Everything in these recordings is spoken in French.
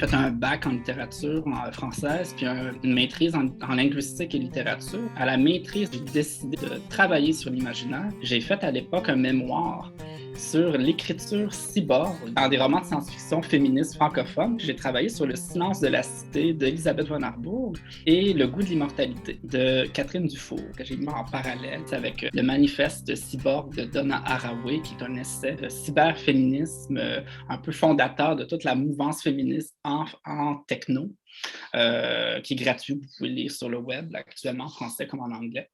fait un bac en littérature française, puis une maîtrise en linguistique et littérature. À la maîtrise, j'ai décidé de travailler sur l'imaginaire. J'ai fait à l'époque un mémoire sur l'écriture cyborg dans des romans de science-fiction féministes francophones. J'ai travaillé sur Le silence de la cité d'Elisabeth von Harburg et Le goût de l'immortalité de Catherine Dufour, que j'ai mis en parallèle avec le manifeste cyborg de Donna Haraway, qui est un essai de cyberféminisme un peu fondateur de toute la mouvance féministe en techno, qui est gratuit. Vous pouvez le lire sur le web, là, actuellement en français comme en anglais.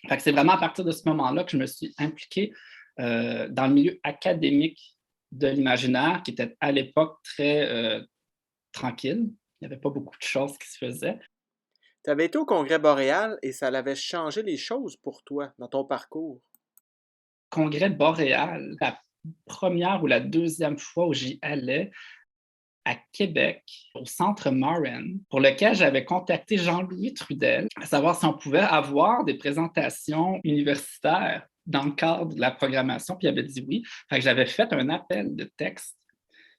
Fait que c'est vraiment à partir de ce moment-là que je me suis impliqué dans le milieu académique de l'imaginaire, qui était à l'époque très tranquille. Il n'y avait pas beaucoup de choses qui se faisaient. Tu avais été au Congrès boréal et ça avait changé les choses pour toi dans ton parcours. Congrès boréal, la première ou la deuxième fois où j'y allais, à Québec, au Centre Morin, pour lequel j'avais contacté Jean-Louis Trudel, à savoir si on pouvait avoir des présentations universitaires dans le cadre de la programmation, puis il avait dit oui. Fait que j'avais fait un appel de texte,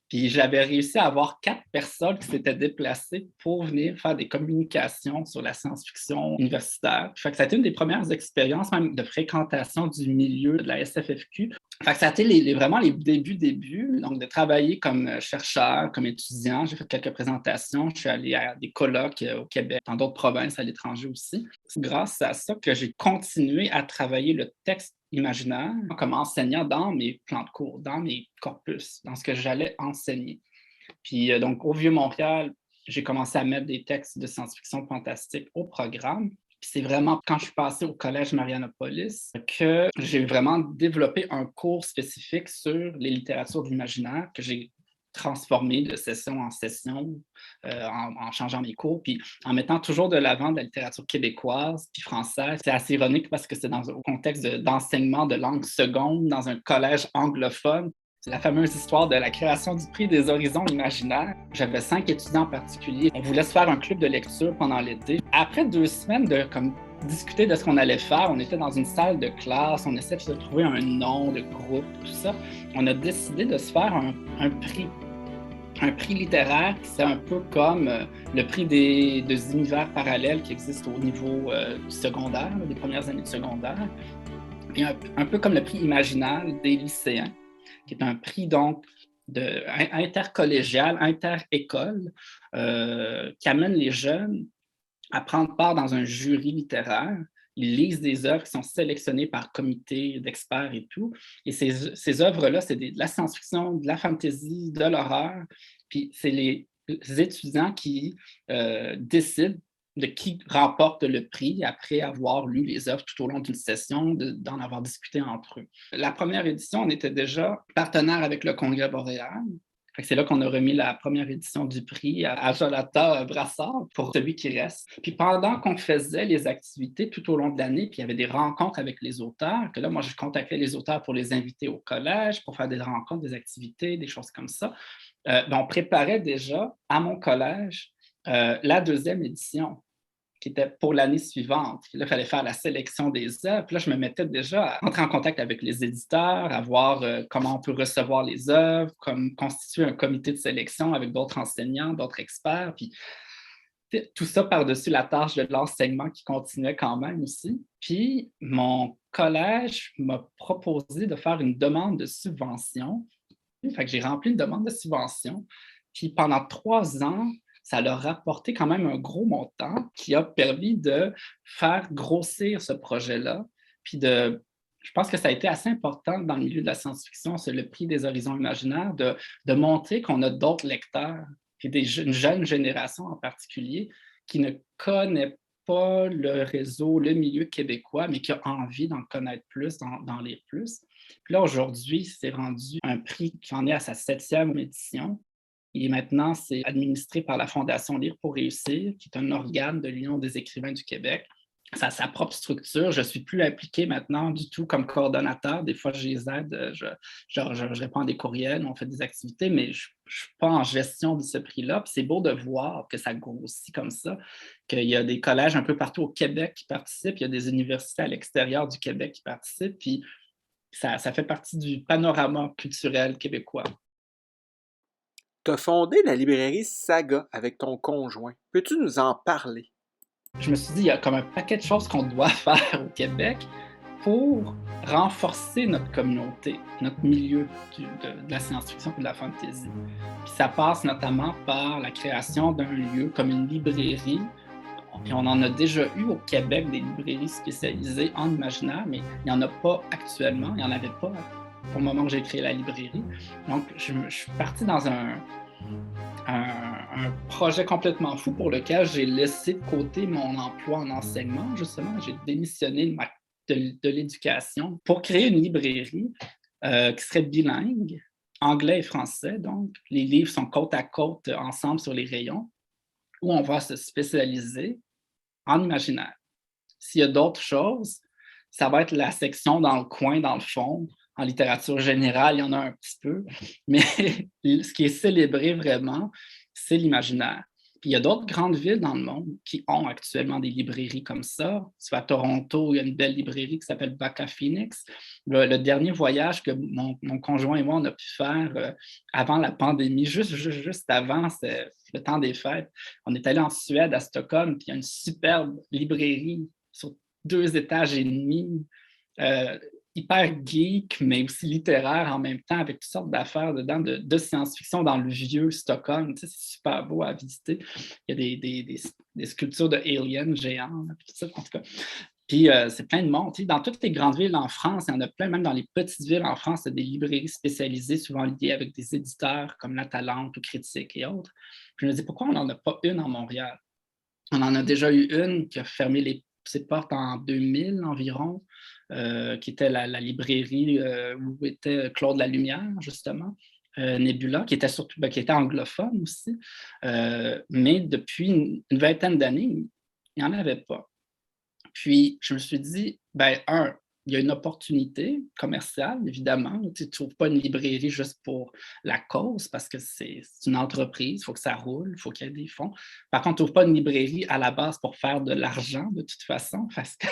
puis j'avais réussi à avoir 4 personnes qui s'étaient déplacées pour venir faire des communications sur la science-fiction universitaire. Fait que ça a été une des premières expériences même de fréquentation du milieu de la SFFQ. Fait que ça a été vraiment les débuts, donc de travailler comme chercheur, comme étudiant. J'ai fait quelques présentations, je suis allé à des colloques au Québec, dans d'autres provinces à l'étranger aussi. C'est grâce à ça que j'ai continué à travailler le texte imaginaire comme enseignant dans mes plans de cours, dans mes corpus, dans ce que j'allais enseigner. Puis donc au Vieux-Montréal, j'ai commencé à mettre des textes de science-fiction fantastique au programme. Puis c'est vraiment quand je suis passé au Collège Marianopolis que j'ai vraiment développé un cours spécifique sur les littératures de l'imaginaire que j'ai transformé de session en session en changeant mes cours, puis en mettant toujours de l'avant de la littérature québécoise puis française. C'est assez ironique parce que c'est dans un contexte d'enseignement de langue seconde dans un collège anglophone. C'est la fameuse histoire de la création du prix des horizons imaginaires. J'avais 5 étudiants en particulier. On voulait se faire un club de lecture pendant l'été. Après 2 semaines de discuter de ce qu'on allait faire, on était dans une salle de classe, on essayait de se trouver un nom de groupe, tout ça. On a décidé de se faire un prix. Un prix littéraire, c'est un peu comme le prix des univers parallèles qui existent au niveau du secondaire, des premières années de secondaire, et un peu comme le prix imaginal des lycéens, qui est un prix donc intercollégial, inter-école, qui amène les jeunes à prendre part dans un jury littéraire. Ils lisent des œuvres qui sont sélectionnées par comité d'experts et tout. Et ces œuvres-là, c'est de la science-fiction, de la fantasy, de l'horreur. Puis c'est les étudiants qui décident de qui remporte le prix après avoir lu les œuvres tout au long d'une session, d'en avoir discuté entre eux. La première édition, on était déjà partenaire avec le Congrès boréal. C'est là qu'on a remis la première édition du prix à Jonathan Brassard pour celui qui reste. Puis pendant qu'on faisait les activités tout au long de l'année, puis il y avait des rencontres avec les auteurs, que là, moi, je contactais les auteurs pour les inviter au collège, pour faire des rencontres, des activités, des choses comme ça. On préparait déjà à mon collège la deuxième édition, qui était pour l'année suivante. Puis là, il fallait faire la sélection des œuvres. Puis là, je me mettais déjà à entrer en contact avec les éditeurs, à voir comment on peut recevoir les œuvres, comme constituer un comité de sélection avec d'autres enseignants, d'autres experts. Puis tout ça par-dessus la tâche de l'enseignement qui continuait quand même aussi. Puis mon collège m'a proposé de faire une demande de subvention. Fait que j'ai rempli une demande de subvention. Puis pendant 3 ans, ça leur a rapporté quand même un gros montant qui a permis de faire grossir ce projet-là. Puis je pense que ça a été assez important dans le milieu de la science-fiction, c'est le prix des horizons imaginaires, de montrer qu'on a d'autres lecteurs, puis une jeune génération en particulier, qui ne connaît pas le réseau, le milieu québécois, mais qui a envie d'en connaître plus, d'en lire plus. Puis là, aujourd'hui, c'est rendu un prix qui en est à sa 7e édition. Et maintenant, c'est administré par la Fondation Lire pour réussir, qui est un organe de l'Union des écrivains du Québec. Ça a sa propre structure. Je ne suis plus impliqué maintenant du tout comme coordonnateur. Des fois, je les aide, je réponds à des courriels, on fait des activités, mais je ne suis pas en gestion de ce prix-là. Puis c'est beau de voir que ça grossit comme ça, qu'il y a des collèges un peu partout au Québec qui participent, il y a des universités à l'extérieur du Québec qui participent, puis ça fait partie du panorama culturel québécois. Tu as fondé la librairie Saga avec ton conjoint. Peux-tu nous en parler? Je me suis dit, il y a comme un paquet de choses qu'on doit faire au Québec pour renforcer notre communauté, notre milieu de la science-fiction et de la fantasy. Puis ça passe notamment par la création d'un lieu comme une librairie. Et on en a déjà eu au Québec des librairies spécialisées en imaginaire, mais il n'y en a pas actuellement. Il n'y en avait pas au moment où j'ai créé la librairie. Donc, je suis parti dans un projet complètement fou pour lequel j'ai laissé de côté mon emploi en enseignement, justement. J'ai démissionné de l'éducation pour créer une librairie qui serait bilingue, anglais et français. Donc, les livres sont côte à côte ensemble sur les rayons, où on va se spécialiser en imaginaire. S'il y a d'autres choses, ça va être la section dans le coin, dans le fond. En littérature générale, il y en a un petit peu, mais ce qui est célébré vraiment, c'est l'imaginaire. Puis il y a d'autres grandes villes dans le monde qui ont actuellement des librairies comme ça. Soit à Toronto, il y a une belle librairie qui s'appelle Baca Phoenix. Le dernier voyage que mon conjoint et moi, on a pu faire avant la pandémie, juste avant, c'est le temps des fêtes. On est allé en Suède, à Stockholm, puis il y a une superbe librairie sur 2 étages et demi, hyper geek, mais aussi littéraire en même temps, avec toutes sortes d'affaires dedans de science-fiction dans le vieux Stockholm. Tu sais, c'est super beau à visiter. Il y a des sculptures de aliens géants, tout ça, en tout cas. Puis c'est plein de monde. Tu sais, dans toutes les grandes villes en France, il y en a plein, même dans les petites villes en France, il y a des librairies spécialisées, souvent liées avec des éditeurs comme La Talente ou Critique et autres. Puis je me dis, pourquoi on n'en a pas une à Montréal? On en a déjà eu une qui a fermé ses portes en 2000 environ, qui était la librairie où était Claude Lalumière, justement, Nebula, qui était surtout qui était anglophone aussi. Mais depuis une vingtaine d'années, il n'y en avait pas. Puis, je me suis dit, il y a une opportunité commerciale, évidemment. Tu ne trouves pas une librairie juste pour la cause, parce que c'est une entreprise, il faut que ça roule, il faut qu'il y ait des fonds. Par contre, tu ne trouves pas une librairie à la base pour faire de l'argent, de toute façon, parce que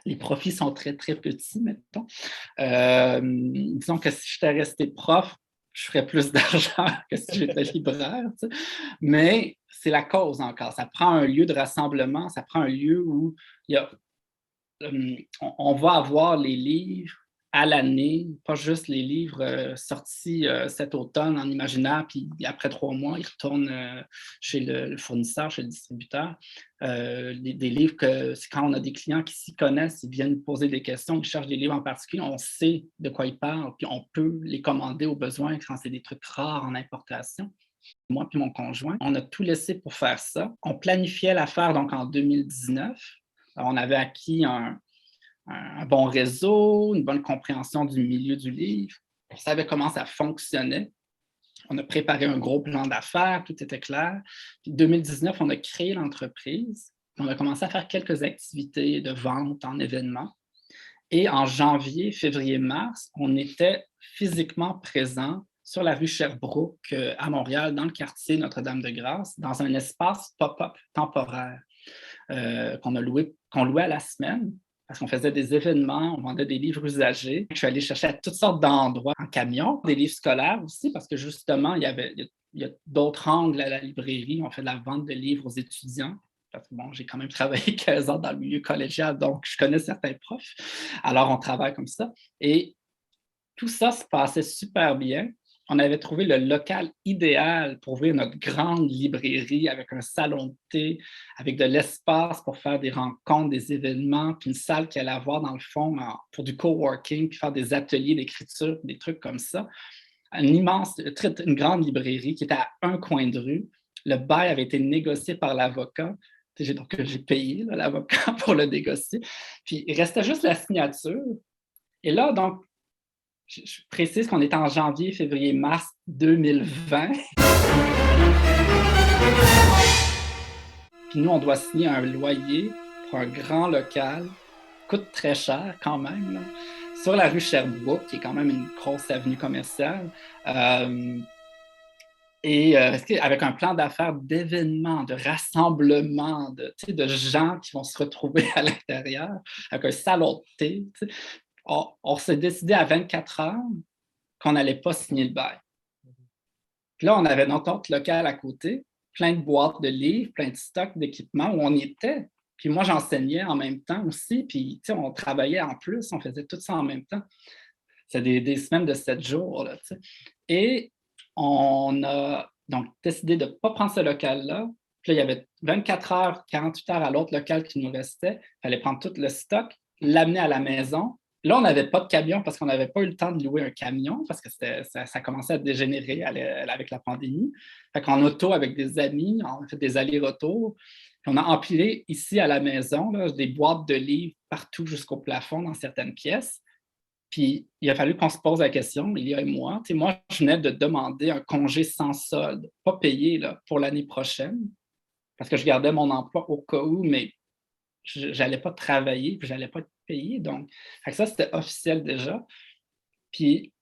les profits sont très, très petits, mettons. Disons que si j'étais resté prof, je ferais plus d'argent que si j'étais libraire. Tu sais. Mais c'est la cause encore. Ça prend un lieu de rassemblement, ça prend un lieu où il y a, on va avoir les livres à l'année, pas juste les livres sortis cet automne en imaginaire, puis après 3 mois, ils retournent chez le fournisseur, chez le distributeur. Des livres que quand on a des clients qui s'y connaissent, ils viennent poser des questions, ils cherchent des livres en particulier, on sait de quoi ils parlent, puis on peut les commander au besoin quand c'est des trucs rares en importation. Moi puis mon conjoint, on a tout laissé pour faire ça. On planifiait l'affaire donc en 2019. Alors, on avait acquis un bon réseau, une bonne compréhension du milieu du livre. On savait comment ça fonctionnait. On a préparé un gros plan d'affaires, tout était clair. Puis 2019, on a créé l'entreprise. On a commencé à faire quelques activités de vente en événements. Et en janvier, février, mars, on était physiquement présent sur la rue Sherbrooke à Montréal, dans le quartier Notre-Dame-de-Grâce, dans un espace pop-up temporaire qu'on louait à la semaine parce qu'on faisait des événements, on vendait des livres usagés. Je suis allé chercher à toutes sortes d'endroits en camion, des livres scolaires aussi, parce que justement, il y a d'autres angles à la librairie. On fait de la vente de livres aux étudiants. Parce que bon, j'ai quand même travaillé 15 ans dans le milieu collégial, donc je connais certains profs. Alors, on travaille comme ça. Et tout ça se passait super bien. On avait trouvé le local idéal pour ouvrir notre grande librairie avec un salon de thé, avec de l'espace pour faire des rencontres, des événements, puis une salle qui allait avoir dans le fond pour du coworking, puis faire des ateliers d'écriture, des trucs comme ça. Une grande librairie qui était à un coin de rue. Le bail avait été négocié par l'avocat. Donc, j'ai payé l'avocat pour le négocier. Puis, il restait juste la signature. Et là, donc, je précise qu'on est en janvier, février, mars 2020. Puis nous, on doit signer un loyer pour un grand local, coûte très cher quand même, là, sur la rue Sherbrooke, qui est quand même une grosse avenue commerciale. Avec un plan d'affaires d'événements, de rassemblements, de gens qui vont se retrouver à l'intérieur, avec un salon de thé. On s'est décidé à 24 heures qu'on n'allait pas signer le bail. Puis là, on avait notre autre local à côté, plein de boîtes de livres, plein de stocks d'équipements où on y était. Puis moi, j'enseignais en même temps aussi, puis on travaillait en plus, on faisait tout ça en même temps. C'est des semaines de 7 jours, là, tu sais. Et on a donc décidé de ne pas prendre ce local-là. Puis là, il y avait 24 heures, 48 heures à l'autre local qui nous restait. Il fallait prendre tout le stock, l'amener à la maison. Là, on n'avait pas de camion parce qu'on n'avait pas eu le temps de louer un camion parce que ça commençait à dégénérer avec la pandémie. Fait qu'en auto, avec des amis, on a fait des allers-retours. Puis on a empilé ici à la maison là, des boîtes de livres partout jusqu'au plafond dans certaines pièces. Puis il a fallu qu'on se pose la question, Lilia et moi. Moi, je venais de demander un congé sans solde, pas payé là, pour l'année prochaine, parce que je gardais mon emploi au cas où, mais je n'allais pas travailler, puis je n'allais pas être payé. Donc, ça, c'était officiel déjà. Puis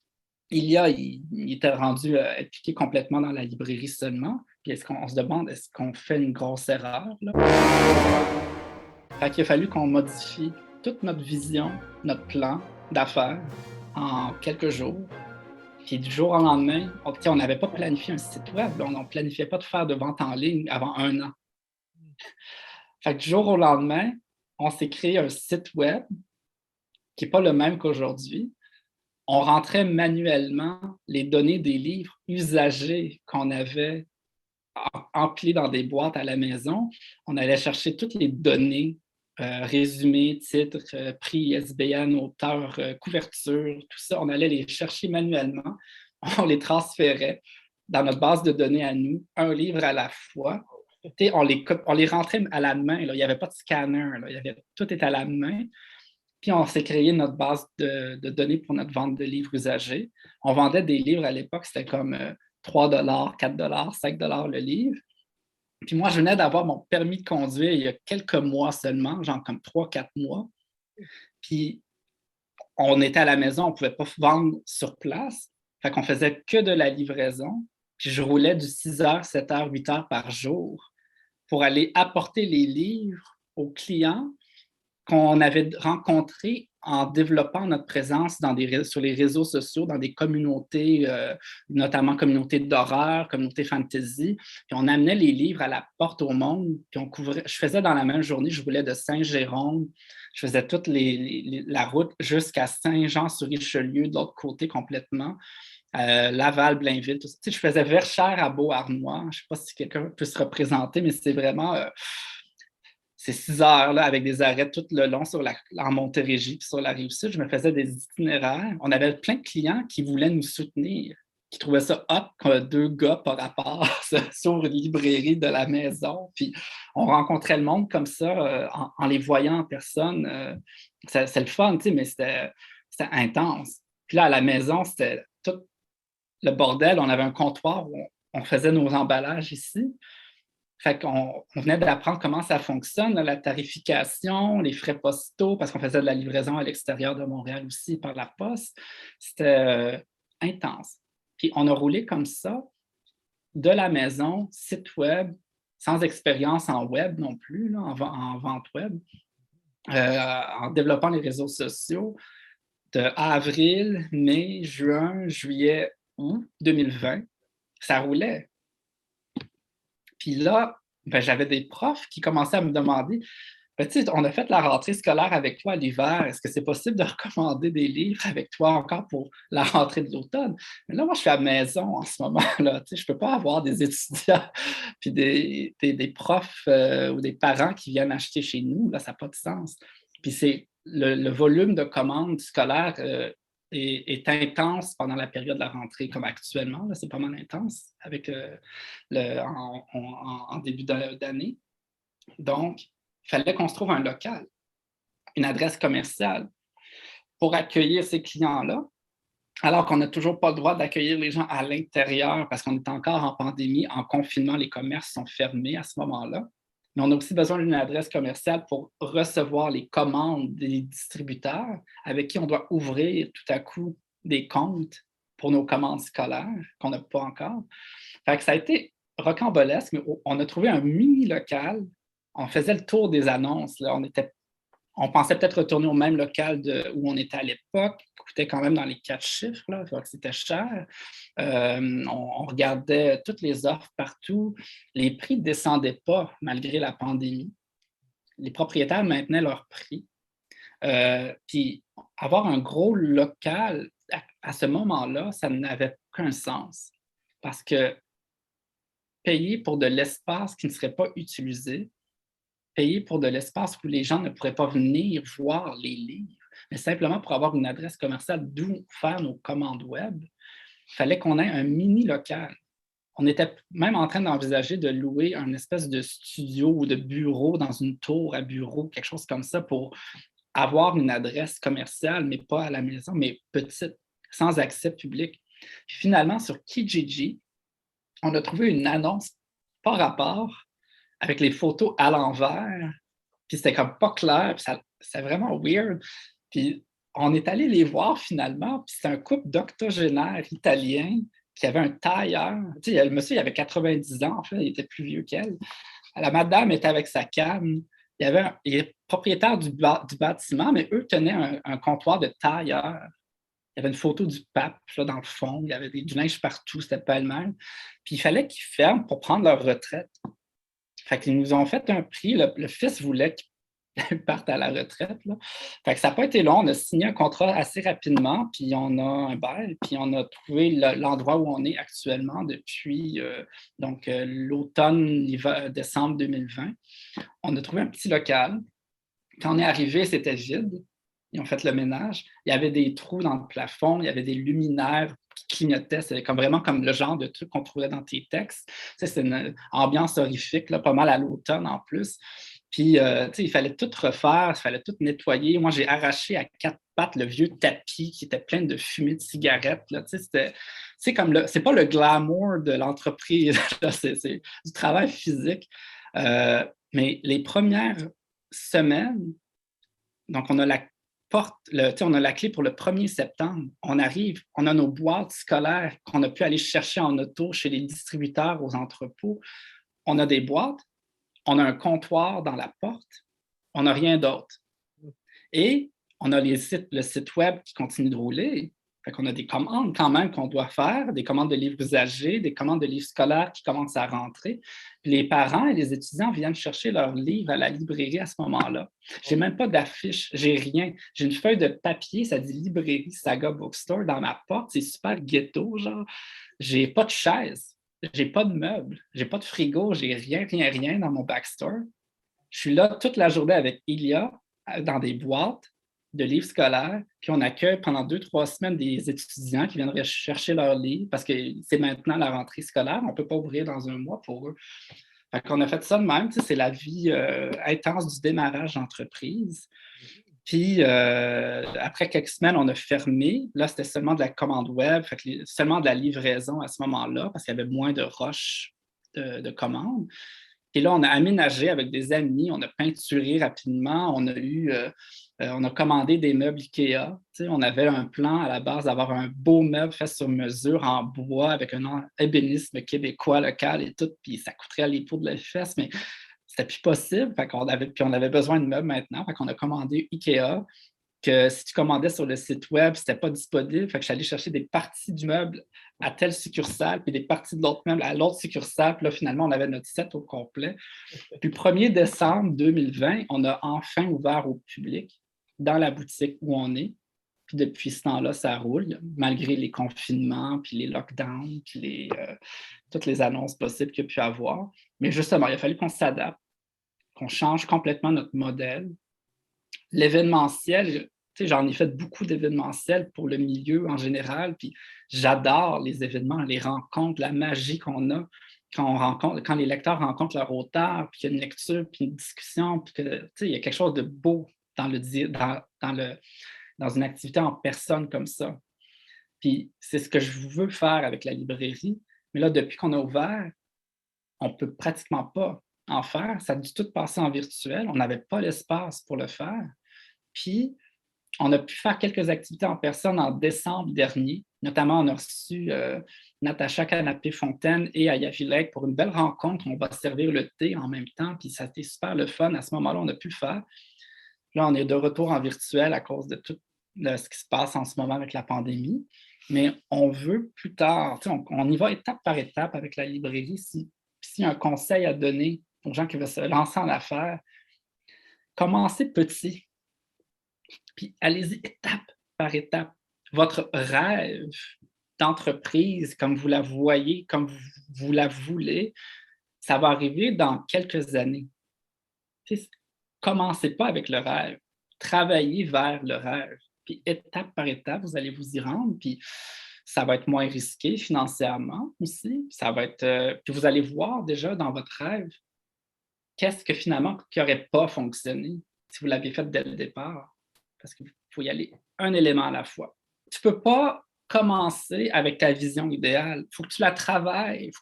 il était rendu impliqué complètement dans la librairie seulement. Puis on se demande, est-ce qu'on fait une grosse erreur, là? Fait qu'il a fallu qu'on modifie toute notre vision, notre plan d'affaires en quelques jours. Puis du jour au lendemain, on n'avait pas planifié un site web. On ne planifiait pas de faire de vente en ligne avant 1 an. Fait que du jour au lendemain, on s'est créé un site web qui n'est pas le même qu'aujourd'hui. On rentrait manuellement les données des livres usagés qu'on avait emplis dans des boîtes à la maison. On allait chercher toutes les données, résumés, titres, prix ISBN, auteur, couverture, tout ça. On allait les chercher manuellement. On les transférait dans notre base de données à nous, un livre à la fois. On les rentrait à la main. Là. Il n'y avait pas de scanner. Là. Tout était à la main. Puis on s'est créé notre base de données pour notre vente de livres usagés. On vendait des livres à l'époque, c'était comme 3 4 5 le livre. Puis moi, je venais d'avoir mon permis de conduire il y a quelques mois seulement, genre comme 3 4 mois. Puis on était à la maison, on ne pouvait pas vendre sur place. Fait qu'on faisait que de la livraison. Puis je roulais du 6 heures, 7 heures, 8 heures par jour pour aller apporter les livres aux clients qu'on avait rencontrés en développant notre présence sur les réseaux sociaux, dans des communautés, notamment communautés d'horreur, communautés fantasy. Puis on amenait les livres à la porte au monde. Puis je faisais dans la même journée, je roulais de Saint-Jérôme, je faisais toute la route jusqu'à Saint-Jean-sur-Richelieu, de l'autre côté complètement. Laval, Blainville, tout ça. Je faisais Verchères à Beauharnois. Je ne sais pas si quelqu'un peut se représenter, mais c'est vraiment... ces 6 heures là, avec des arrêts tout le long en Montérégie puis sur la Rive-Sud, je me faisais des itinéraires. On avait plein de clients qui voulaient nous soutenir, qui trouvaient ça hot que 2 gars par rapport sur une librairie de la maison. Puis on rencontrait le monde comme ça en les voyant en personne. C'est le fun, mais c'était intense. Puis là, à la maison, c'était tout le bordel. On avait un comptoir où on faisait nos emballages ici. Fait qu'on venait d'apprendre comment ça fonctionne, là, la tarification, les frais postaux, parce qu'on faisait de la livraison à l'extérieur de Montréal aussi par la poste. C'était intense. Puis on a roulé comme ça, de la maison, site web, sans expérience en web non plus, là, en vente web, en développant les réseaux sociaux de avril, mai, juin, juillet, août 2020. Ça roulait. Puis là, j'avais des profs qui commençaient à me demander, on a fait la rentrée scolaire avec toi l'hiver, est-ce que c'est possible de recommander des livres avec toi encore pour la rentrée de l'automne? Mais là, moi, je suis à la maison en ce moment-là, je ne peux pas avoir des étudiants puis des profs ou des parents qui viennent acheter chez nous, là, ça n'a pas de sens. Puis c'est le volume de commandes scolaires est intense pendant la période de la rentrée, comme actuellement. Là, c'est pas mal intense avec en début d'année. Donc, il fallait qu'on se trouve un local, une adresse commerciale pour accueillir ces clients-là, alors qu'on n'a toujours pas le droit d'accueillir les gens à l'intérieur parce qu'on est encore en pandémie, en confinement, les commerces sont fermés à ce moment-là. Mais on a aussi besoin d'une adresse commerciale pour recevoir les commandes des distributeurs avec qui on doit ouvrir tout à coup des comptes pour nos commandes scolaires qu'on n'a pas encore. Fait que ça a été rocambolesque, mais on a trouvé un mini local. On faisait le tour des annonces. Là. On était On pensait peut-être retourner au même local où on était à l'époque, qui coûtait quand même dans les 4 chiffres, là, donc c'était cher. On regardait toutes les offres partout. Les prix ne descendaient pas malgré la pandémie. Les propriétaires maintenaient leurs prix. Puis avoir un gros local à ce moment-là, ça n'avait aucun sens. Parce que payer pour de l'espace qui ne serait pas utilisé, payer pour de l'espace où les gens ne pourraient pas venir voir les livres, mais simplement pour avoir une adresse commerciale d'où faire nos commandes web, il fallait qu'on ait un mini local. On était même en train d'envisager de louer un espèce de studio ou de bureau dans une tour à bureau, quelque chose comme ça, pour avoir une adresse commerciale, mais pas à la maison, mais petite, sans accès public. Puis finalement, sur Kijiji, on a trouvé une annonce pas rapport avec les photos à l'envers, puis c'était comme pas clair, puis c'est vraiment weird. Puis on est allé les voir finalement, puis c'est un couple d'octogénaires italiens qui avait un tailleur. Tu sais, le monsieur, il avait 90 ans, en fait, il était plus vieux qu'elle. La madame était avec sa canne. Il est propriétaire du bâtiment, mais eux tenaient un comptoir de tailleur. Il y avait une photo du pape là, dans le fond. Il y avait du linge partout, c'était pas le même. Puis il fallait qu'ils ferment pour prendre leur retraite. Fait qu'ils nous ont fait un prix. Le fils voulait qu'ils partent à la retraite. Là. Fait que ça n'a pas été long. On a signé un contrat assez rapidement, puis on a un bail, puis on a trouvé l'endroit où on est actuellement depuis l'automne, décembre 2020. On a trouvé un petit local. Quand on est arrivé, c'était vide. Ils ont fait le ménage. Il y avait des trous dans le plafond, il y avait des luminaires qui clignotaient. C'était vraiment comme le genre de truc qu'on trouvait dans tes textes. C'est une ambiance horrifique, là, pas mal à l'automne en plus. Puis, il fallait tout refaire, il fallait tout nettoyer. Moi, j'ai arraché à 4 pattes le vieux tapis qui était plein de fumée de cigarettes. Là. C'est pas le glamour de l'entreprise, c'est du travail physique. Mais les premières semaines, donc on a la porte, on a la clé pour le 1er septembre. On arrive, on a nos boîtes scolaires qu'on a pu aller chercher en auto chez les distributeurs aux entrepôts. On a des boîtes, on a un comptoir dans la porte, on n'a rien d'autre. Et on a le site web qui continue de rouler. Fait qu'on a des commandes quand même qu'on doit faire, des commandes de livres usagés, des commandes de livres scolaires qui commencent à rentrer. Puis les parents et les étudiants viennent chercher leurs livres à la librairie à ce moment-là. J'ai même pas d'affiche, j'ai rien. J'ai une feuille de papier, ça dit librairie Saga Bookstore dans ma porte. C'est super ghetto, genre. J'ai pas de chaise, j'ai pas de meubles, j'ai pas de frigo, j'ai rien dans mon backstore. Je suis là toute la journée avec Ilia dans des boîtes de livres scolaires, puis on accueille pendant 2-3 semaines des étudiants qui viennent chercher leurs livres parce que c'est maintenant la rentrée scolaire, on ne peut pas ouvrir dans un mois pour eux. Fait qu'on a fait ça de même, c'est la vie intense du démarrage d'entreprise. Puis après quelques semaines, on a fermé. Là, c'était seulement de la commande web, seulement de la livraison à ce moment-là, parce qu'il y avait moins de rush de commandes. Et là, on a aménagé avec des amis, on a peinturé rapidement, on a commandé des meubles IKEA. On avait un plan à la base d'avoir un beau meuble fait sur mesure en bois avec un ébénisme québécois local et tout, puis ça coûterait les pots de la fesse, mais c'était plus possible. Puis on avait besoin de meubles maintenant, fait qu'on a commandé IKEA, que si tu commandais sur le site web, c'était pas disponible. Fait que je suis allé chercher des parties du meuble à telle succursale, puis des parties de l'autre meuble à l'autre succursale. Puis là, finalement, on avait notre set au complet. Puis le 1er décembre 2020, on a enfin ouvert au public dans la boutique où on est. Puis depuis ce temps-là, ça roule, malgré les confinements, puis les lockdowns, puis toutes les annonces possibles qu'il y a pu avoir. Mais justement, il a fallu qu'on s'adapte, qu'on change complètement notre modèle. L'événementiel, j'en ai fait beaucoup d'événementiels pour le milieu en général, puis j'adore les événements, les rencontres, la magie qu'on a quand les lecteurs rencontrent leur auteur, puis qu'il y a une lecture, puis une discussion, puis que, il y a quelque chose de beau dans une activité en personne comme ça. Puis c'est ce que je veux faire avec la librairie. Mais là, depuis qu'on a ouvert, on ne peut pratiquement pas en faire. Ça a dû tout passer en virtuel. On n'avait pas l'espace pour le faire. Puis, on a pu faire quelques activités en personne en décembre dernier. Notamment, on a reçu Natacha Canapé-Fontaine et Aya Villec pour une belle rencontre. On va servir le thé en même temps. Puis, ça a été super le fun. À ce moment-là, on a pu le faire. Là, on est de retour en virtuel à cause de tout ce qui se passe en ce moment avec la pandémie, mais on veut plus tard, on y va étape par étape avec la librairie. Si un conseil à donner aux gens qui veulent se lancer en affaires, commencez petit, puis allez-y étape par étape. Votre rêve d'entreprise, comme vous la voyez, comme vous la voulez, ça va arriver dans quelques années. Commencez pas avec le rêve, travaillez vers le rêve. Puis étape par étape, vous allez vous y rendre, puis ça va être moins risqué financièrement aussi. Ça va être, puis vous allez voir déjà dans votre rêve qu'est-ce que finalement qui n'aurait pas fonctionné si vous l'aviez fait dès le départ. Parce qu'il faut y aller un élément à la fois. Tu ne peux pas commencer avec ta vision idéale. Il faut que tu la travailles.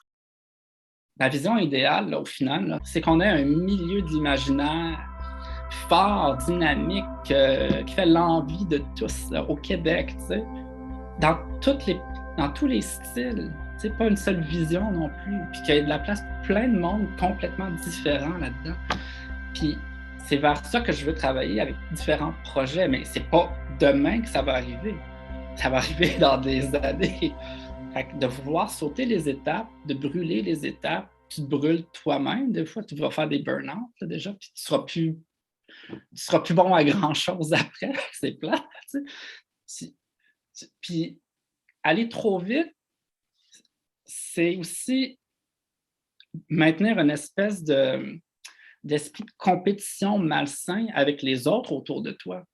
La vision idéale, là, au final, là, c'est qu'on ait un milieu d'imaginaire fort, dynamique, qui fait l'envie de tous là, au Québec, tu sais, dans, dans tous les styles. Tu sais, pas une seule vision non plus. Puis qu'il y ait de la place pour plein de monde complètement différents là-dedans. Puis c'est vers ça que je veux travailler avec différents projets, mais c'est pas demain que ça va arriver. Ça va arriver dans des années. Fait que de vouloir sauter les étapes, de brûler les étapes, tu te brûles toi-même. Des fois, tu vas faire des burn-out là, déjà, puis tu seras plus bon à grand-chose après. C'est plat. Puis aller trop vite, c'est aussi maintenir une espèce d'esprit de compétition malsain avec les autres autour de toi.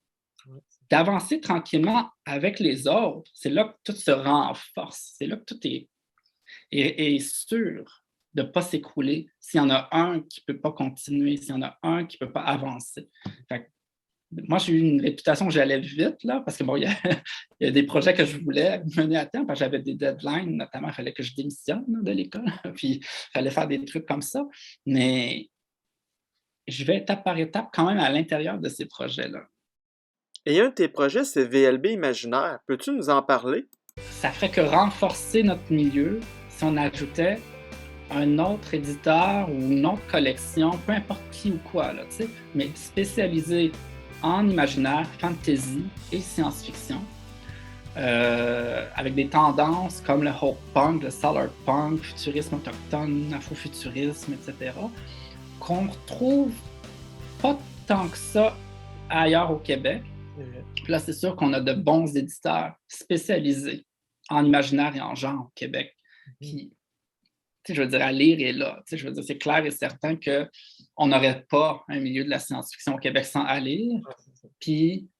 D'avancer tranquillement avec les autres, c'est là que tout se renforce. C'est là que tout est sûr de ne pas s'écrouler s'il y en a un qui ne peut pas continuer, s'il y en a un qui ne peut pas avancer. Fait que, moi, j'ai eu une réputation que j'allais vite, là, parce que bon, il y a des projets que je voulais mener à terme, parce que j'avais des deadlines, notamment, il fallait que je démissionne là, de l'école, puis il fallait faire des trucs comme ça. Mais je vais étape par étape quand même à l'intérieur de ces projets-là. Et un de tes projets, c'est VLB Imaginaire. Peux-tu nous en parler? Ça ferait que renforcer notre milieu si on ajoutait un autre éditeur ou une autre collection, peu importe qui ou quoi, là, mais spécialisé en imaginaire, fantasy et science-fiction, avec des tendances comme le hope punk, le solar punk, futurisme autochtone, afrofuturisme, etc., qu'on retrouve pas tant que ça ailleurs au Québec. Puis là, c'est sûr qu'on a de bons éditeurs spécialisés en imaginaire et en genre au Québec. Puis, je veux dire, à lire est là. Je veux dire, c'est clair et certain qu'on n'aurait pas un milieu de la science-fiction au Québec sans à lire. Puis,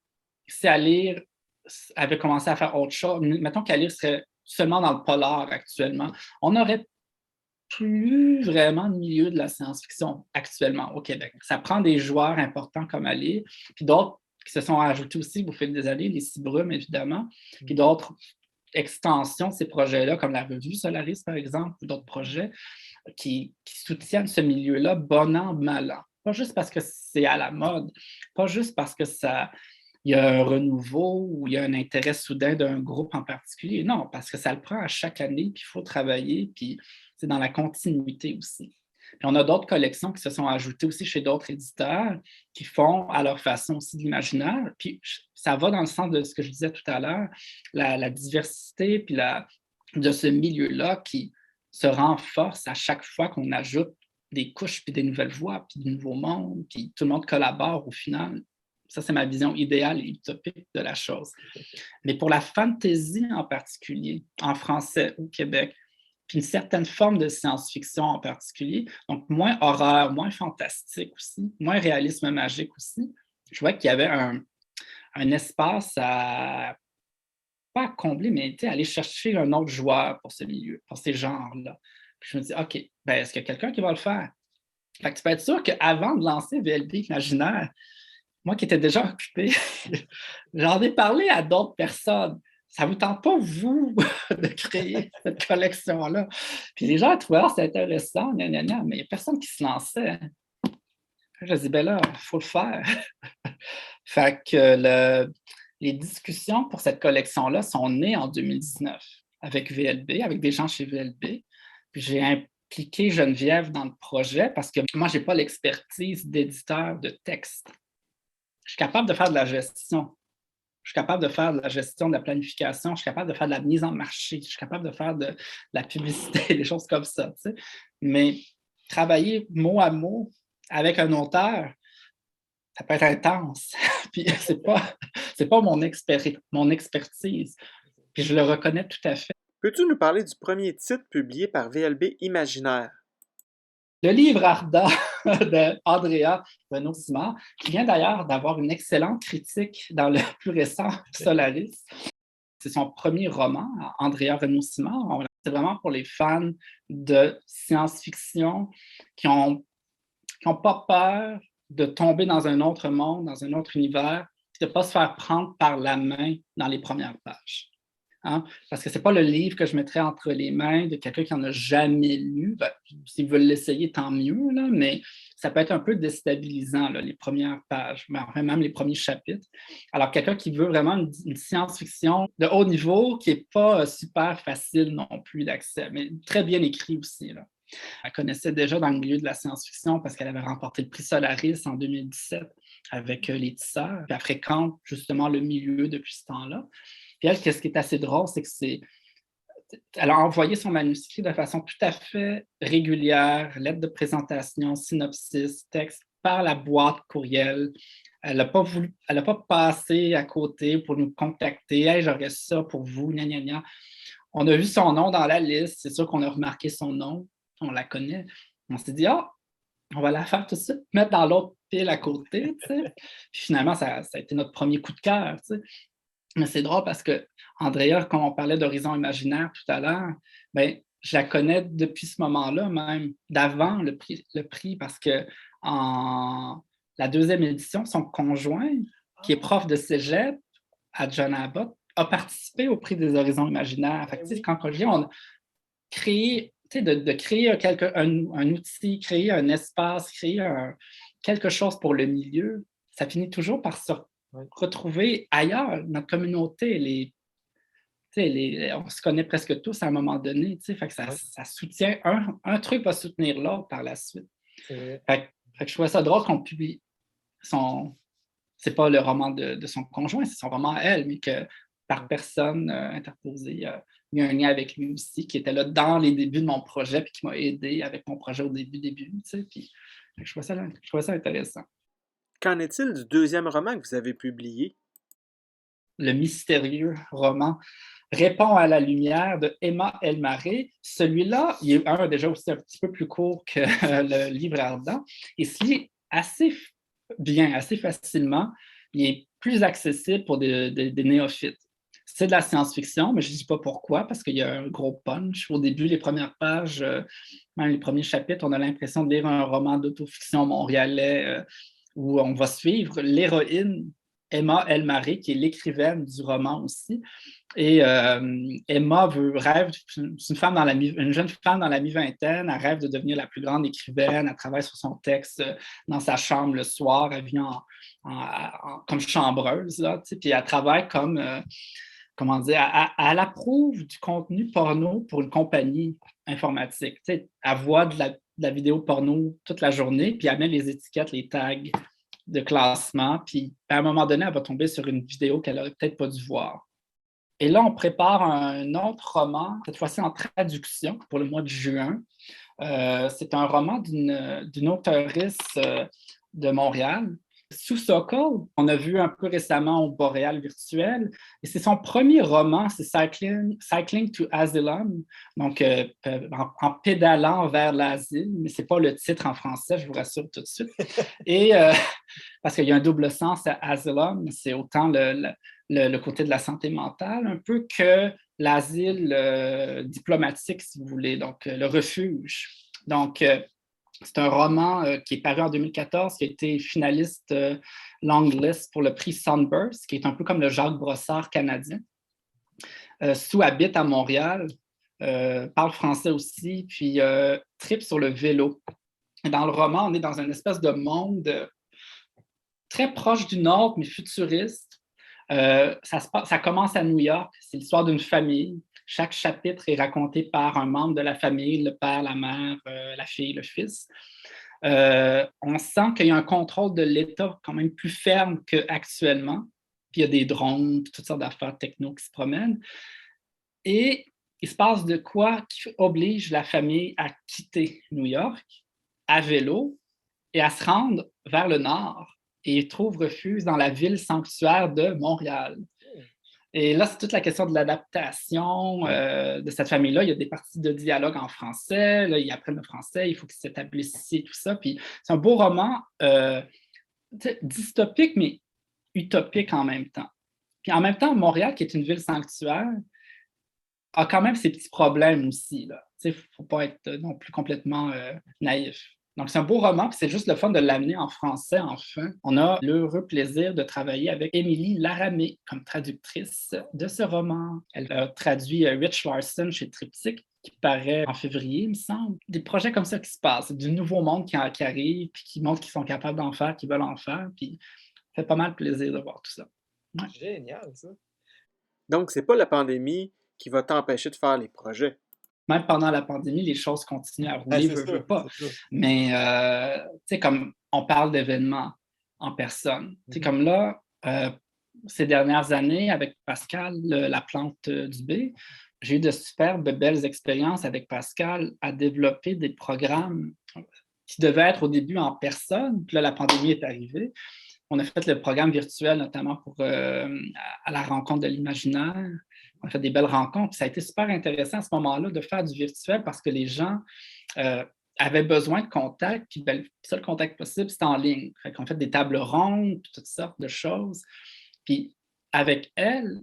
si à lire avait commencé à faire autre chose, mettons qu'à lire serait seulement dans le polar actuellement, on n'aurait plus vraiment de milieu de la science-fiction actuellement au Québec. Ça prend des joueurs importants comme à lire, puis d'autres qui se sont ajoutés aussi au fil des années, les Cibrumes, évidemment, puis d'autres extensions, ces projets-là, comme la revue Solaris, par exemple, ou d'autres projets qui soutiennent ce milieu-là, bon an, mal an. Pas juste parce que c'est à la mode, pas juste parce que il y a un renouveau ou il y a un intérêt soudain d'un groupe en particulier. Non, parce que ça le prend à chaque année, puis il faut travailler, puis c'est dans la continuité aussi. Puis on a d'autres collections qui se sont ajoutées aussi chez d'autres éditeurs qui font à leur façon aussi de l'imaginaire. Puis ça va dans le sens de ce que je disais tout à l'heure, la diversité puis de ce milieu-là qui se renforce à chaque fois qu'on ajoute des couches puis des nouvelles voix puis de nouveaux mondes, puis tout le monde collabore au final. Ça, c'est ma vision idéale et utopique de la chose. Mais pour la fantasy en particulier, en français au Québec, puis une certaine forme de science-fiction en particulier, donc moins horreur, moins fantastique aussi, moins réalisme magique aussi, je vois qu'il y avait un espace à, pas à combler, mais aller chercher un autre joueur pour ce milieu, pour ces genres-là. Puis je me dis, OK, ben, est-ce qu'il y a quelqu'un qui va le faire? Fait que tu peux être sûr qu'avant de lancer VLB Imaginaire, moi qui étais déjà occupé, j'en ai parlé à d'autres personnes. Ça ne vous tente pas, vous, de créer cette collection-là? Puis les gens trouvaient, c'est intéressant, mais il n'y a personne qui se lançait. Je dis, ben là, il faut le faire. Fait que les discussions pour cette collection-là sont nées en 2019 avec VLB, avec des gens chez VLB. Puis j'ai impliqué Geneviève dans le projet parce que moi, je n'ai pas l'expertise d'éditeur de texte. je suis capable de faire de la gestion. Je suis capable de faire de la gestion, de la planification, je suis capable de faire de la mise en marché, je suis capable de faire de la publicité, des choses comme ça. Tu sais. Mais travailler mot à mot avec un auteur, ça peut être intense. Puis c'est pas mon expertise. Puis je le reconnais tout à fait. Peux-tu nous parler du premier titre publié par VLB Imaginaire? Le livre ardent d'Andrea Renaud-Simard, qui vient d'ailleurs d'avoir une excellente critique dans le plus récent Solaris. C'est son premier roman, Andrea Renaud-Simard. C'est vraiment pour les fans de science-fiction qui n'ont pas peur de tomber dans un autre monde, dans un autre univers, et de ne pas se faire prendre par la main dans les premières pages. Hein? Parce que ce n'est pas le livre que je mettrais entre les mains de quelqu'un qui n'en a jamais lu. Ben, s'ils veulent l'essayer, tant mieux, là, mais ça peut être un peu déstabilisant, là, les premières pages, enfin, même les premiers chapitres. Alors, quelqu'un qui veut vraiment une science-fiction de haut niveau, qui n'est pas super facile non plus d'accès, mais très bien écrit aussi. Là. Elle connaissait déjà dans le milieu de la science-fiction parce qu'elle avait remporté le prix Solaris en 2017 avec Les Tisseurs. Puis elle fréquente justement le milieu depuis ce temps-là. Puis elle, ce qui est assez drôle, c'est elle a envoyé son manuscrit de façon tout à fait régulière, lettre de présentation, synopsis, texte, par la boîte courriel. Elle n'a pas passé à côté pour nous contacter. Hey, j'aurais ça pour vous, gna, gna, gna. On a vu son nom dans la liste. C'est sûr qu'on a remarqué son nom. On la connaît. On s'est dit, on va la faire tout de suite, mettre dans l'autre pile à côté. Puis finalement, ça a été notre premier coup de cœur. Mais c'est drôle parce que Andrea, quand on parlait d'Horizon imaginaire tout à l'heure, ben, je la connais depuis ce moment-là, même d'avant le prix parce que en la deuxième édition, son conjoint, qui est prof de cégep à John Abbott, a participé au prix des Horizons imaginaires. Fait que, quand on a créé, de créer un outil, créer un espace, créer quelque chose pour le milieu, ça finit toujours par se retrouver ailleurs. Notre communauté, on se connaît presque tous à un moment donné. Fait que ça soutient, un truc va soutenir l'autre par la suite. Fait que je trouvais ça drôle qu'on publie c'est pas le roman de son conjoint, c'est son roman à elle, mais que par personne interposée, il y a un lien avec lui aussi, qui était là dans les débuts de mon projet, puis qui m'a aidé avec mon projet au début. Puis, je trouvais ça intéressant. Qu'en est-il du deuxième roman que vous avez publié? Le mystérieux roman Répond à la lumière de Emma Elmaré. Celui-là, il est déjà aussi un petit peu plus court que le livre ardent. Il se lit assez bien, assez facilement. Il est plus accessible pour des néophytes. C'est de la science-fiction, mais je ne dis pas pourquoi, parce qu'il y a un gros punch. Au début, les premières pages, même les premiers chapitres, on a l'impression de lire un roman d'autofiction montréalais où on va suivre l'héroïne Emma Elmaré, qui est l'écrivaine du roman aussi. Et Emma rêve, c'est une jeune femme dans la mi-vingtaine, elle rêve de devenir la plus grande écrivaine, elle travaille sur son texte dans sa chambre le soir, elle vient comme chambreuse, là, puis elle travaille comme, comment dire, elle approuve du contenu porno pour une compagnie informatique. Elle voit de la vidéo porno toute la journée, puis elle met les étiquettes, les tags de classement, puis à un moment donné, elle va tomber sur une vidéo qu'elle n'aurait peut-être pas dû voir. Et là, on prépare un autre roman, cette fois-ci en traduction pour le mois de juin. C'est un roman d'une auteuresse de Montréal, Sue Sokol. On a vu un peu récemment au Boréal virtuel. Et c'est son premier roman, c'est Cycling to Asylum, donc en pédalant vers l'asile, mais ce n'est pas le titre en français, je vous rassure tout de suite. Et parce qu'il y a un double sens à Asylum, c'est autant le côté de la santé mentale, un peu que l'asile diplomatique, si vous voulez, donc le refuge. Donc, c'est un roman qui est paru en 2014, qui a été finaliste longlist pour le prix Sunburst, qui est un peu comme le Jacques Brossard canadien. Sue habite à Montréal, parle français aussi, puis tripe sur le vélo. Et dans le roman, on est dans une espèce de monde très proche du Nord, mais futuriste. Ça commence à New York, c'est l'histoire d'une famille. Chaque chapitre est raconté par un membre de la famille, le père, la mère, la fille, le fils. On sent qu'il y a un contrôle de l'État quand même plus ferme qu'actuellement. Puis il y a des drones, puis toutes sortes d'affaires techno qui se promènent. Et il se passe de quoi qui oblige la famille à quitter New York à vélo et à se rendre vers le nord. Et ils trouvent refuge dans la ville sanctuaire de Montréal. Et là, c'est toute la question de l'adaptation de cette famille-là. Il y a des parties de dialogue en français. Là, ils apprennent le français, il faut qu'ils s'établissent ici, tout ça. Puis c'est un beau roman dystopique, mais utopique en même temps. Puis en même temps, Montréal, qui est une ville sanctuaire, a quand même ses petits problèmes aussi. Il ne faut pas être non plus complètement naïf. Donc, c'est un beau roman, puis c'est juste le fun de l'amener en français, enfin. On a l'heureux plaisir de travailler avec Émilie Laramé comme traductrice de ce roman. Elle a traduit Rich Larson chez Triptyque, qui paraît en février, il me semble. Des projets comme ça qui se passent, c'est du nouveau monde qui arrive, puis qui montrent qu'ils sont capables d'en faire, qu'ils veulent en faire, puis ça fait pas mal plaisir de voir tout ça. Ouais. Génial, ça. Donc, c'est pas la pandémie qui va t'empêcher de faire les projets. Même pendant la pandémie, les choses continuent à rouler, veux pas. Mais, tu sais, comme on parle d'événements en personne. Tu sais, comme là, ces dernières années, avec Pascal, la plante du B, j'ai eu de superbes, belles expériences avec Pascal à développer des programmes qui devaient être au début en personne. Puis là, la pandémie est arrivée. On a fait le programme virtuel, notamment pour à la rencontre de l'imaginaire. On a fait des belles rencontres. Puis ça a été super intéressant à ce moment-là de faire du virtuel parce que les gens avaient besoin de contact. Puis le seul contact possible, c'était en ligne. Fait qu'on fait des tables rondes, puis toutes sortes de choses. Puis avec elle,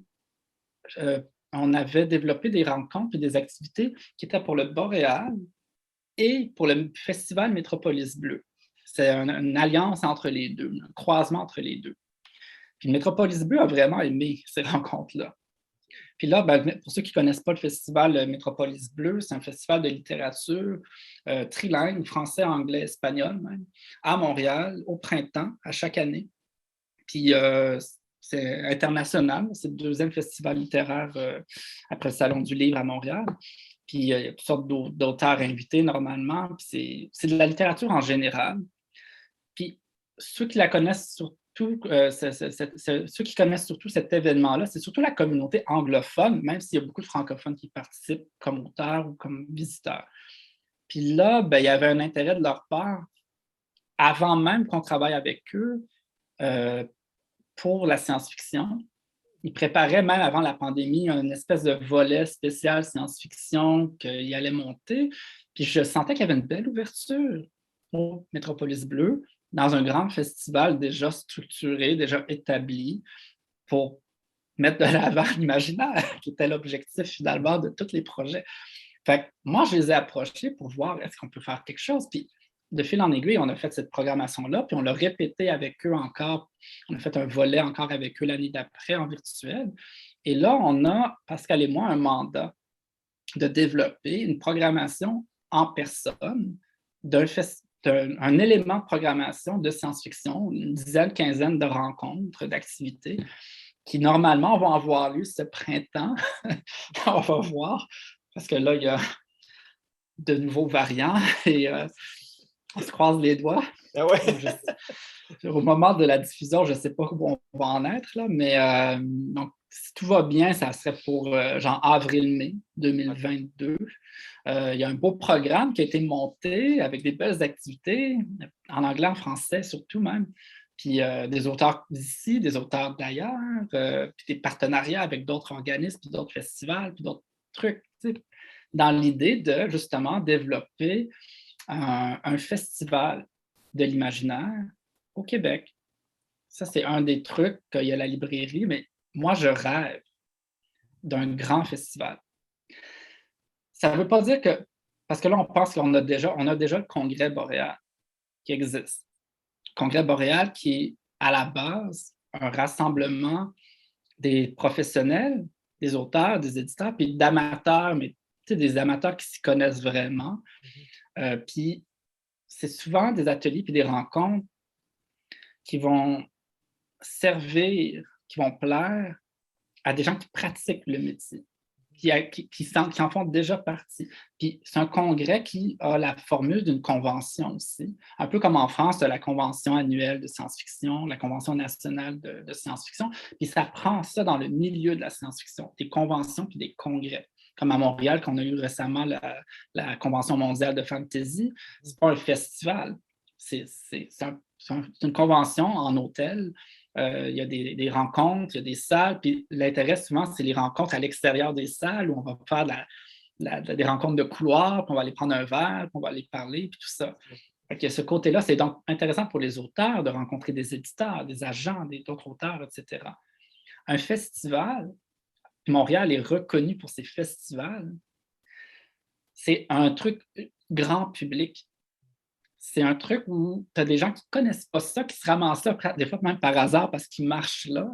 on avait développé des rencontres et des activités qui étaient pour le Boréal et pour le Festival Métropolis Bleu. C'est une alliance entre les deux, un croisement entre les deux. Puis Métropolis Bleu a vraiment aimé ces rencontres-là. Puis là, ben, pour ceux qui ne connaissent pas le festival Métropolis Bleu, c'est un festival de littérature trilingue, français, anglais, espagnol même, à Montréal, au printemps, à chaque année. Puis c'est international, c'est le deuxième festival littéraire après le Salon du Livre à Montréal. Puis il y a toutes sortes d'auteurs invités normalement. Puis c'est de la littérature en général. Puis ceux qui la connaissent surtout, ceux qui connaissent surtout cet événement-là, c'est surtout la communauté anglophone, même s'il y a beaucoup de francophones qui participent comme auteurs ou comme visiteurs. Puis là, ben, il y avait un intérêt de leur part, avant même qu'on travaille avec eux, pour la science-fiction. Ils préparaient même avant la pandémie une espèce de volet spécial science-fiction qu'il allait monter. Puis je sentais qu'il y avait une belle ouverture au Métropolis Bleu dans un grand festival déjà structuré, déjà établi pour mettre de l'avant l'imaginaire, qui était l'objectif finalement de tous les projets. Fait que moi, je les ai approchés pour voir est-ce qu'on peut faire quelque chose. Puis de fil en aiguille, on a fait cette programmation-là, puis on l'a répété avec eux encore. On a fait un volet encore avec eux l'année d'après en virtuel. Et là, on a, Pascal et moi, un mandat de développer une programmation en personne d'un élément de programmation de science-fiction, une dizaine, quinzaine de rencontres, d'activités qui, normalement, vont avoir lieu ce printemps. On va voir, parce que là, il y a de nouveaux variants et on se croise les doigts. Ah ouais. Au moment de la diffusion, je ne sais pas où on va en être, là, mais donc, si tout va bien, ça serait pour genre avril-mai 2022. Il y a un beau programme qui a été monté avec des belles activités, en anglais, en français surtout même, puis des auteurs d'ici, des auteurs d'ailleurs, puis des partenariats avec d'autres organismes, puis d'autres festivals, puis d'autres trucs, dans l'idée de justement développer un festival de l'imaginaire au Québec. Ça, c'est un des trucs qu'il y a la librairie, mais moi, je rêve d'un grand festival. Ça ne veut pas dire que, parce que là, on pense qu'on a déjà le Congrès boréal qui existe. Le Congrès boréal qui est à la base un rassemblement des professionnels, des auteurs, des éditeurs, puis d'amateurs, mais des amateurs qui s'y connaissent vraiment. Puis c'est souvent des ateliers puis des rencontres qui vont servir, qui vont plaire à des gens qui pratiquent le métier. qui en font déjà partie. Puis c'est un congrès qui a la formule d'une convention aussi, un peu comme en France, de la convention annuelle de science-fiction, la convention nationale de science-fiction, puis ça prend ça dans le milieu de la science-fiction, des conventions puis des congrès. Comme à Montréal, qu'on a eu récemment la Convention mondiale de fantasy, c'est pas un festival, c'est une convention en hôtel. Il y a des rencontres, il y a des salles, puis l'intérêt souvent, c'est les rencontres à l'extérieur des salles où on va faire des rencontres de couloir, puis on va aller prendre un verre, puis on va aller parler, puis tout ça. Fait ce côté-là, c'est donc intéressant pour les auteurs de rencontrer des éditeurs, des agents, d'autres auteurs, etc. Un festival, Montréal est reconnu pour ses festivals, c'est un truc grand public. C'est un truc où tu as des gens qui ne connaissent pas ça, qui se ramassent là, des fois même par hasard parce qu'ils marchent là,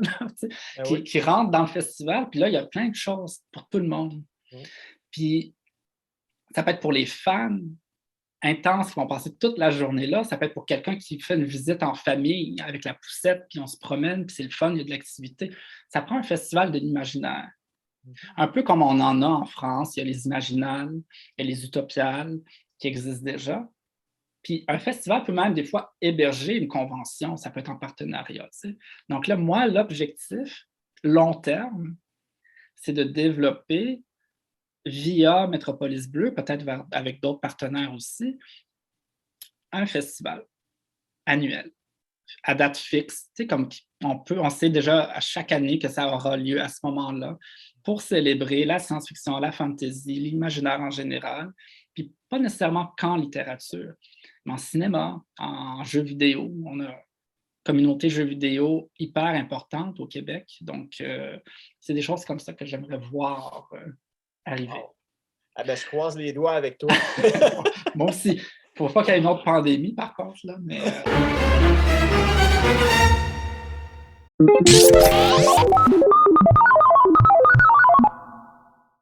qui rentrent dans le festival. Puis là, il y a plein de choses pour tout le monde. Puis ça peut être pour les fans intenses qui vont passer toute la journée là. Ça peut être pour quelqu'un qui fait une visite en famille avec la poussette, puis on se promène, puis c'est le fun, il y a de l'activité. Ça prend un festival de l'imaginaire. Un peu comme on en a en France, il y a les Imaginales, il y a les Utopiales qui existent déjà. Puis un festival peut même des fois héberger une convention, ça peut être en partenariat. Donc là, moi, l'objectif, long terme, c'est de développer via Métropolis Bleu, peut-être avec d'autres partenaires aussi, un festival annuel, à date fixe, comme on sait déjà à chaque année que ça aura lieu à ce moment-là, pour célébrer la science-fiction, la fantasy, l'imaginaire en général, puis pas nécessairement qu'en littérature, mais en cinéma, en jeux vidéo. On a une communauté jeux vidéo hyper importante au Québec, donc c'est des choses comme ça que j'aimerais voir arriver. Wow. Ah ben, je croise les doigts avec toi. Moi aussi. Il ne faut pas qu'il y ait une autre pandémie, par contre, là, mais...